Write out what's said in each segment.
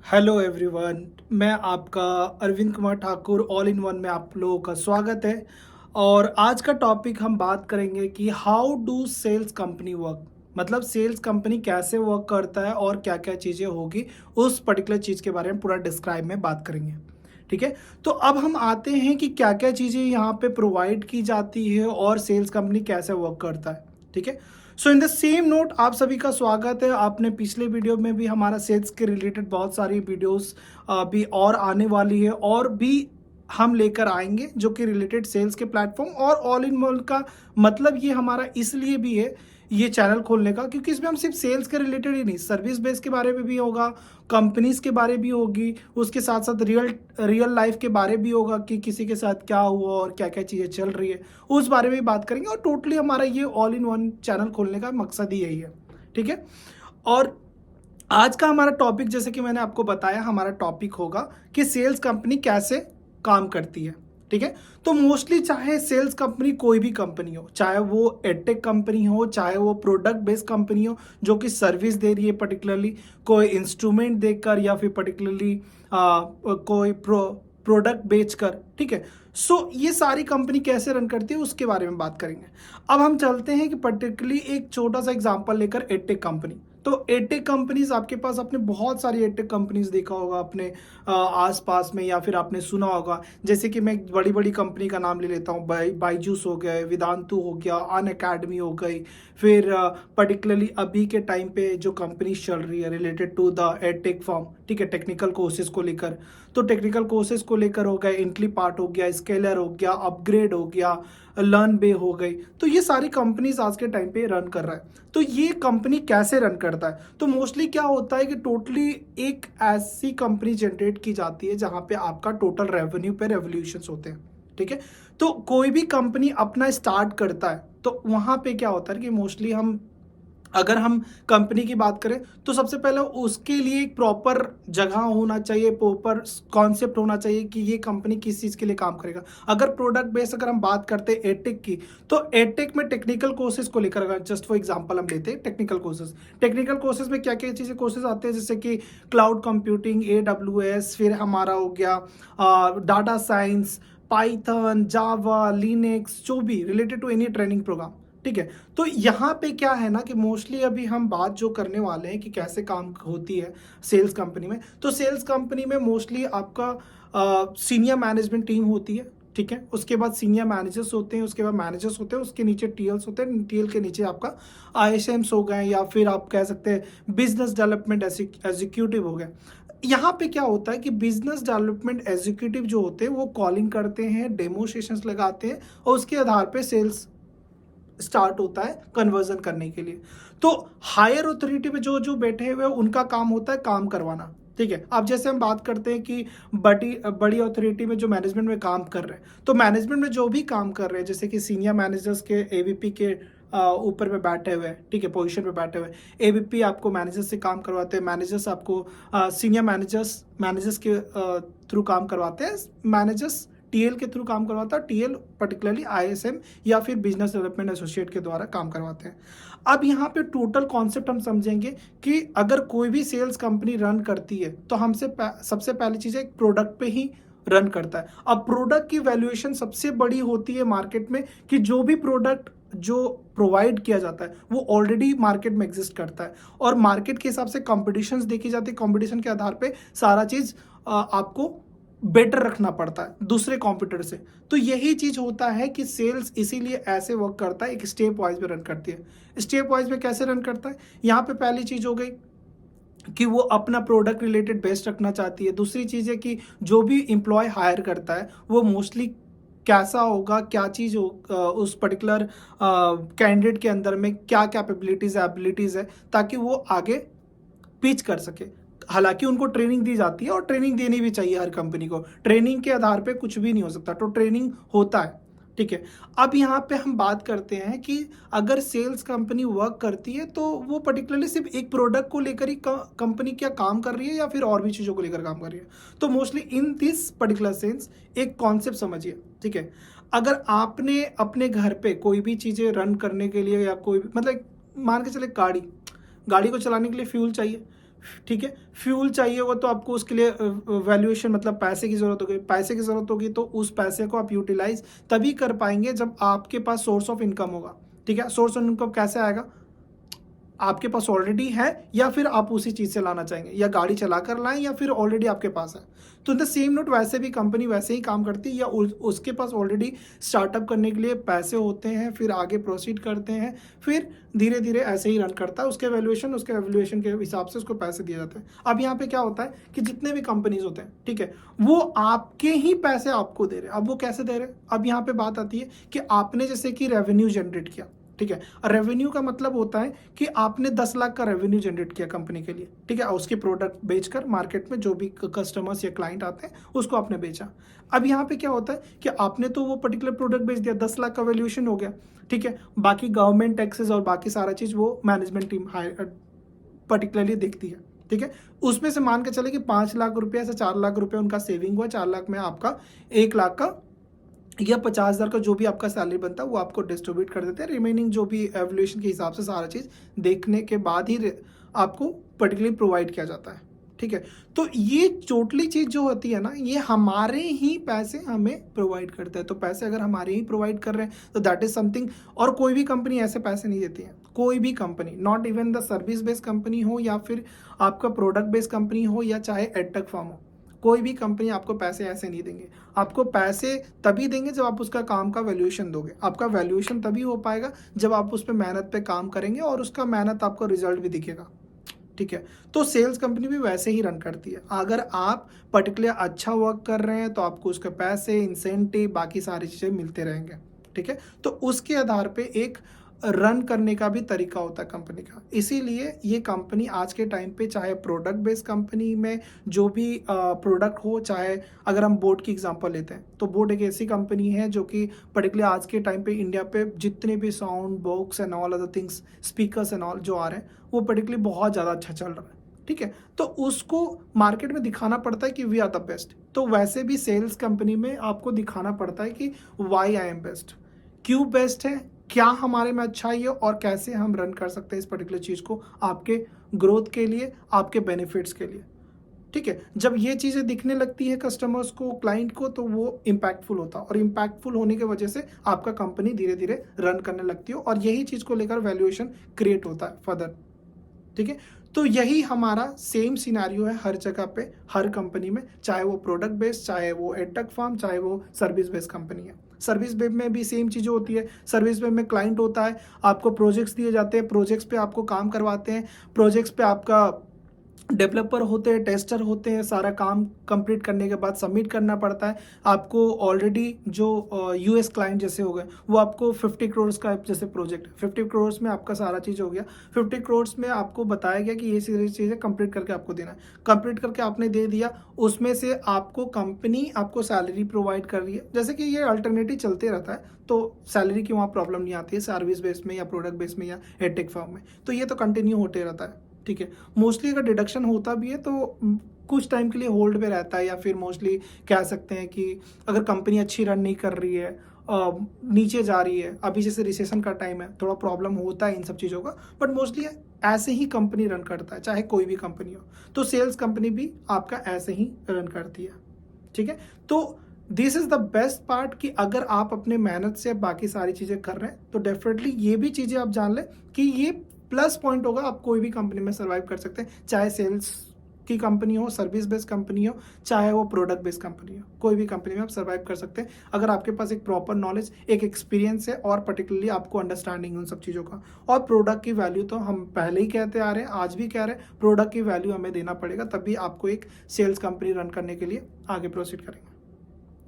Hello everyone. मैं आपका Arvind Kumar Thakur all in one में आप लोगों का स्वागत है। और आज का टॉपिक हम बात करेंगे कि how do sales company work, मतलब सेल्स कंपनी कैसे वर्क करता है और क्या क्या चीज़ें होगी उस पर्टिकुलर चीज़ के बारे में पूरा डिस्क्राइब में बात करेंगे। ठीक है, तो अब हम आते हैं कि क्या क्या चीज़ें यहाँ पे प्रोवाइड की जाती है और सेल्स कंपनी कैसे वर्क करता है। ठीक है, सो इन द सेम नोट आप सभी का स्वागत है। आपने पिछले वीडियो में भी हमारा सेल्स के रिलेटेड बहुत सारी वीडियोस भी और आने वाली है और भी हम लेकर आएंगे जो कि रिलेटेड सेल्स के प्लेटफॉर्म और ऑल इन वन का मतलब ये हमारा इसलिए भी है ये चैनल खोलने का, क्योंकि इसमें हम सिर्फ सेल्स के रिलेटेड ही नहीं, सर्विस बेस के बारे में भी होगा, कंपनीज के बारे भी होगी, उसके साथ साथ रियल रियल लाइफ के बारे भी होगा कि किसी के साथ क्या हुआ और क्या क्या चीज़ें चल रही है उस बारे में भी बात करेंगे। और टोटली हमारा ये ऑल इन वन चैनल खोलने का मकसद ही यही है। ठीक है, और आज का हमारा टॉपिक जैसे कि मैंने आपको बताया, हमारा टॉपिक होगा कि सेल्स कंपनी कैसे काम करती है। ठीक है, तो मोस्टली चाहे सेल्स कंपनी कोई भी कंपनी हो, चाहे वो एडटेक कंपनी हो, चाहे वो प्रोडक्ट बेस्ड कंपनी हो जो कि सर्विस दे रही है, पर्टिकुलरली कोई इंस्ट्रूमेंट देकर या फिर पर्टिकुलरली कोई प्रोडक्ट बेचकर। ठीक है, सो ये सारी कंपनी कैसे रन करती है उसके बारे में बात करेंगे। अब हम चलते हैं कि पर्टिकुलरली एक छोटा सा एग्जांपल लेकर एडटेक कंपनी। तो एडटेक कंपनीज आपके पास, आपने बहुत सारी एडटेक कंपनीज देखा होगा अपने आसपास में या फिर आपने सुना होगा। जैसे कि मैं बड़ी बड़ी कंपनी का नाम ले लेता हूँ, बाईजूस हो गए, वेदांतु हो गया, अन अकेडमी हो गई, फिर पर्टिकुलरली अभी के टाइम पे जो कंपनी चल रही है related to the edtech form. ठीक है, टेक्निकल कोर्सेज को लेकर, तो टेक्निकल कोर्सेज को लेकर हो गए, इंटली पार्ट हो गया, स्केलर हो गया, अपग्रेड हो गया, लर्न बे हो गई। तो ये सारी कंपनीज आज के टाइम पे रन कर रहा है। तो ये कंपनी कैसे रन करता है, तो मोस्टली क्या होता है कि टोटली एक ऐसी कंपनी जनरेट की जाती है जहां पे आपका टोटल रेवेन्यू पे रेवोल्यूशंस होते हैं। ठीक है, तो कोई भी कंपनी अपना स्टार्ट करता है तो वहां पे क्या होता है कि मोस्टली अगर हम कंपनी की बात करें तो सबसे पहले उसके लिए एक प्रॉपर जगह होना चाहिए, प्रॉपर कॉन्सेप्ट होना चाहिए कि ये कंपनी किस चीज़ के लिए काम करेगा। अगर प्रोडक्ट बेस अगर हम बात करते हैं एडटेक की, तो एडटेक में टेक्निकल कोर्सेज को लेकर, अगर जस्ट फॉर एग्जांपल हम लेते हैं टेक्निकल कोर्सेज, टेक्निकल कोर्सेज में क्या क्या चीज़ें कोर्सेज आते हैं, जैसे कि क्लाउड कंप्यूटिंग, AWS, फिर हमारा हो गया data science, Python, Java, Linux, जो भी related to any training program. ठीक है, तो यहाँ पे क्या है ना कि मोस्टली अभी हम बात जो करने वाले हैं कि कैसे काम होती है सेल्स कंपनी में। तो सेल्स कंपनी में मोस्टली आपका सीनियर मैनेजमेंट टीम होती है। ठीक है, उसके बाद सीनियर मैनेजर्स होते हैं, उसके बाद मैनेजर्स होते हैं, उसके नीचे टीएल्स होते हैं, टीएल के नीचे आपका आईएसएम्स हो गए या फिर आप कह सकते हैं बिजनेस डेवलपमेंट एग्जीक्यूटिव हो गए। यहाँ पे क्या होता है कि बिजनेस डेवलपमेंट एग्जीक्यूटिव जो होते हैं वो कॉलिंग करते हैं, डेमो सेशंस लगाते हैं और उसके आधार पे सेल्स स्टार्ट होता है कन्वर्जन करने के लिए। तो हायर अथॉरिटी पे जो जो बैठे हुए हैं उनका काम होता है काम करवाना। ठीक है, अब जैसे हम बात करते हैं कि बड़ी बड़ी अथॉरिटी में जो मैनेजमेंट में काम कर रहे हैं, तो मैनेजमेंट में जो भी काम कर रहे हैं, जैसे कि सीनियर मैनेजर्स के एवीपी के ऊपर पे बैठे हुए हैं, ठीक है, पोजीशन पे बैठे हुए, एवीपी आपको मैनेजर से काम करवाते हैं, मैनेजर्स आपको सीनियर मैनेजर्स के थ्रू काम करवाते हैं, मैनेजर्स टीएल के थ्रू काम करवाता है, टीएल पर्टिकुलरली आईएसएम या फिर बिजनेस डेवलपमेंट एसोसिएट के द्वारा काम करवाते हैं। अब यहाँ पे टोटल कॉन्सेप्ट हम समझेंगे कि अगर कोई भी सेल्स कंपनी रन करती है तो सबसे पहली चीज़ है प्रोडक्ट पे ही रन करता है। अब प्रोडक्ट की वैल्यूएशन सबसे बड़ी होती है मार्केट में कि जो भी प्रोडक्ट जो प्रोवाइड किया जाता है वो ऑलरेडी मार्केट में एग्जिस्ट करता है और मार्केट के हिसाब से कॉम्पिटिशन्स देखी जाती है, कॉम्पिटिशन के आधार पे सारा चीज़ आपको बेटर रखना पड़ता है दूसरे कॉम्पिटिटर से। तो यही चीज होता है कि सेल्स इसीलिए ऐसे वर्क करता है, एक स्टेप वाइज में रन करती है। स्टेप वाइज में कैसे रन करता है, यहाँ पे पहली चीज हो गई कि वो अपना प्रोडक्ट रिलेटेड बेस्ट रखना चाहती है। दूसरी चीज है कि जो भी एम्प्लॉय हायर करता है वो मोस्टली कैसा होगा, क्या चीज़ हो उस पर्टिकुलर कैंडिडेट के अंदर में क्या कैपेबिलिटीज एबिलिटीज है ताकि वो आगे पिच कर सके। हालांकि उनको ट्रेनिंग दी जाती है और ट्रेनिंग देनी भी चाहिए, हर कंपनी को ट्रेनिंग के आधार पे कुछ भी नहीं हो सकता, तो ट्रेनिंग होता है। ठीक है, अब यहाँ पे हम बात करते हैं कि अगर सेल्स कंपनी वर्क करती है तो वो पर्टिकुलरली सिर्फ एक प्रोडक्ट को लेकर ही कंपनी क्या काम कर रही है या फिर और भी चीज़ों को लेकर काम कर रही है। तो mostly in this particular sense एक कॉन्सेप्ट समझिए। ठीक है, अगर आपने अपने घर पे कोई भी चीज़ें रन करने के लिए या कोई मतलब मान के चले गाड़ी गाड़ी को चलाने के लिए फ्यूल चाहिए। ठीक है। फ्यूल चाहिए होगा तो आपको उसके लिए वैल्यूएशन मतलब पैसे की ज़रूरत होगी, पैसे की ज़रूरत होगी तो उस पैसे को आप यूटिलाइज़ तभी कर पाएँगे जब आपके पास सोर्स ऑफ इनकम होगा, ठीक है। सोर्स ऑफ इनकम कैसे आएगा? आपके पास ऑलरेडी है या फिर आप उसी चीज़ से लाना चाहेंगे, या गाड़ी चलाकर लाएँ या फिर ऑलरेडी आपके पास है। तो इन द सेम नोट वैसे भी कंपनी वैसे ही काम करती है, या उसके पास ऑलरेडी स्टार्टअप करने के लिए पैसे होते हैं, फिर आगे प्रोसीड करते हैं, फिर धीरे-धीरे ऐसे ही रन करता है। उसके वैल्यूएशन के हिसाब से उसको पैसे दिए जाते हैं। अब यहाँ पे क्या होता है कि जितने भी कंपनीज़ होते हैं, ठीक है, वो आपके ही पैसे आपको दे रहे हैं। अब वो कैसे दे रहे हैं? अब यहाँ पे बात आती है कि आपने जैसे कि रेवेन्यू जनरेट किया, ठीक है। रेवेन्यू का मतलब होता है कि आपने 10 लाख का रेवेन्यू जनरेट किया कंपनी के लिए, ठीक है, उसके प्रोडक्ट बेचकर मार्केट में जो भी कस्टमर्स या क्लाइंट आते हैं उसको आपने बेचा। अब यहाँ पे क्या होता है कि आपने तो वो पर्टिकुलर प्रोडक्ट बेच दिया, 10 लाख का वैल्यूएशन हो गया, ठीक है। बाकी गवर्नमेंट टैक्सेस और बाकी सारा चीज़ वो मैनेजमेंट टीम पर्टिकुलरली देखती है, ठीक है। उसमें से मान के चले कि 5 लाख रुपये से 4 लाख रुपये उनका सेविंग हुआ, 4 लाख में आपका 1 लाख का या 50,000 का जो भी आपका सैलरी बनता है वो आपको डिस्ट्रीब्यूट कर देते हैं। रिमेनिंग जो भी एवल्यूएशन के हिसाब से सारा चीज़ देखने के बाद ही आपको पर्टिकुलरली प्रोवाइड किया जाता है, ठीक है। तो ये टोटली चीज़ जो होती है ना, ये हमारे ही पैसे हमें प्रोवाइड करते हैं। तो पैसे अगर हमारे ही प्रोवाइड कर रहे हैं तो दैट इज समथिंग। और कोई भी कंपनी ऐसे पैसे नहीं देती है, कोई भी company, not even the service based company हो या फिर आपका प्रोडक्ट बेस्ड कंपनी हो या चाहे एडटेक फर्म हो, कोई भी कंपनी आपको पैसे ऐसे नहीं देंगे। आपको पैसे तभी देंगे जब आप उसका काम का वैल्यूएशन दोगे। आपका वैल्यूएशन तभी हो पाएगा जब आप उस पे मेहनत पे काम करेंगे और उसका मेहनत आपको रिजल्ट भी दिखेगा, ठीक है। तो सेल्स कंपनी भी वैसे ही रन करती है। अगर आप पर्टिकुलर अच्छा वर्क कर रहे हैं तो आपको उसके पैसे, इंसेंटिव, बाकी सारी चीज़ें मिलते रहेंगे, ठीक है। तो उसके आधार पे एक रन करने का भी तरीका होता है कंपनी का। इसीलिए ये कंपनी आज के टाइम पे, चाहे प्रोडक्ट बेस्ड कंपनी में जो भी प्रोडक्ट हो, चाहे अगर हम बोट की एग्जांपल लेते हैं तो बोट एक ऐसी कंपनी है जो कि पर्टिकुलर आज के टाइम पे इंडिया पे जितने भी sound box and all other things, speakers and all जो आ रहे हैं वो पर्टिकुलरली बहुत ज़्यादा अच्छा चल रहा है, ठीक है। तो उसको मार्केट में दिखाना पड़ता है कि वी आर द बेस्ट। तो वैसे भी सेल्स कंपनी में आपको दिखाना पड़ता है कि वाई आई एम बेस्ट, क्यों बेस्ट है, क्या हमारे में अच्छाई है और कैसे हम रन कर सकते हैं इस पर्टिकुलर चीज़ को आपके ग्रोथ के लिए, आपके बेनिफिट्स के लिए, ठीक है। जब ये चीज़ें दिखने लगती है कस्टमर्स को, क्लाइंट को, तो वो इम्पैक्टफुल होता है और इम्पैक्टफुल होने की वजह से आपका कंपनी धीरे धीरे रन करने लगती है और यही चीज़ को लेकर वैल्यूएशन क्रिएट होता है फर्दर, ठीक है। तो यही हमारा सेम सिनेरियो है हर जगह पे, हर कंपनी में, चाहे वो प्रोडक्ट बेस्ड, चाहे वो एडटेक फर्म, चाहे वो सर्विस बेस्ड कंपनी है। सर्विस वेब में भी सेम चीज़ें होती है। सर्विस वेब में क्लाइंट होता है, आपको प्रोजेक्ट्स दिए जाते हैं, प्रोजेक्ट्स पे आपको काम करवाते हैं, प्रोजेक्ट्स पे आपका डेवलपर होते हैं, टेस्टर होते हैं, सारा काम कंप्लीट करने के बाद सबमिट करना पड़ता है। आपको ऑलरेडी जो यूएस क्लाइंट जैसे हो गए, वो आपको 50 करोड़ का जैसे प्रोजेक्ट, 50 करोड़ में आपका सारा चीज़ हो गया, 50 करोड़ में आपको बताया गया कि ये सारी चीज़ें कंप्लीट करके आपको देना है। कंप्लीट करके आपने दे दिया, उसमें से आपको कंपनी आपको सैलरी प्रोवाइड कर रही है। जैसे कि ये अल्टरनेटिव चलते रहता है, तो सैलरी की वहाँ प्रॉब्लम नहीं आती है सर्विस बेस में या प्रोडक्ट बेस में या एडटेक फर्म में, तो ये तो कंटिन्यू होते रहता है, ठीक है। मोस्टली अगर डिडक्शन होता भी है तो कुछ टाइम के लिए होल्ड पे रहता है, या फिर मोस्टली कह सकते हैं कि अगर कंपनी अच्छी रन नहीं कर रही है, नीचे जा रही है, अभी जैसे रिसेशन का टाइम है, थोड़ा प्रॉब्लम होता है इन सब चीज़ों का, बट मोस्टली ऐसे ही कंपनी रन करता है, चाहे कोई भी कंपनी हो। तो सेल्स कंपनी भी आपका ऐसे ही रन करती है, ठीक है। तो this is the best part कि अगर आप अपने मेहनत से बाकी सारी चीज़ें कर रहे हैं तो डेफिनेटली ये भी चीज़ें आप जान लें कि ये प्लस पॉइंट होगा, आप कोई भी कंपनी में सर्वाइव कर सकते हैं, चाहे सेल्स की कंपनी हो, सर्विस बेस्ड कंपनी हो, चाहे वो प्रोडक्ट बेस्ड कंपनी हो, कोई भी कंपनी में आप सर्वाइव कर सकते हैं अगर आपके पास एक प्रॉपर नॉलेज, एक एक्सपीरियंस है और पर्टिकुलरली आपको अंडरस्टैंडिंग उन सब चीज़ों का। और प्रोडक्ट की वैल्यू तो हम पहले ही कहते आ रहे हैं, आज भी कह रहे हैं, प्रोडक्ट की वैल्यू हमें देना पड़ेगा, तभी आपको एक सेल्स कंपनी रन करने के लिए आगे प्रोसीड करेंगे,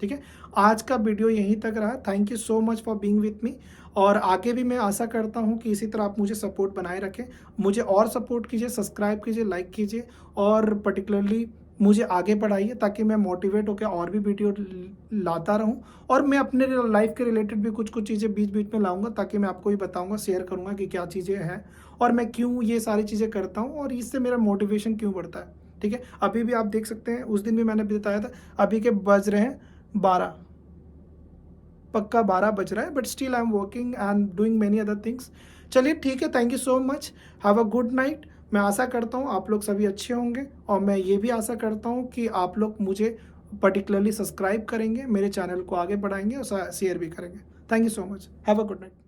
ठीक है। आज का वीडियो यहीं तक रहा। Thank you so much for being with me, और आगे भी मैं आशा करता हूं कि इसी तरह आप मुझे सपोर्ट बनाए रखें, मुझे और सपोर्ट कीजिए, सब्सक्राइब कीजिए, लाइक कीजिए और पर्टिकुलरली मुझे आगे बढ़ाइए ताकि मैं मोटिवेट होकर और भी वीडियो लाता रहूं, और मैं अपने लाइफ के रिलेटेड भी कुछ कुछ चीज़ें बीच बीच में लाऊंगा ताकि मैं आपको भी बताऊंगा, शेयर करूंगा कि क्या चीज़ें हैं और मैं क्यों ये सारी चीज़ें करता हूँ और इससे मेरा मोटिवेशन क्यों बढ़ता है, ठीक है। अभी भी आप देख सकते हैं, उस दिन भी मैंने बताया था, अभी के बज रहे हैं 12, पक्का 12 बज रहा है, but still I am working and doing many other things. चलिए ठीक है, thank you so much, have a good night, मैं आशा करता हूँ आप लोग सभी अच्छे होंगे और मैं ये भी आशा करता हूँ कि आप लोग मुझे पर्टिकुलरली सब्सक्राइब करेंगे, मेरे चैनल को आगे बढ़ाएंगे और शेयर भी करेंगे। Thank you so much. Have a good night.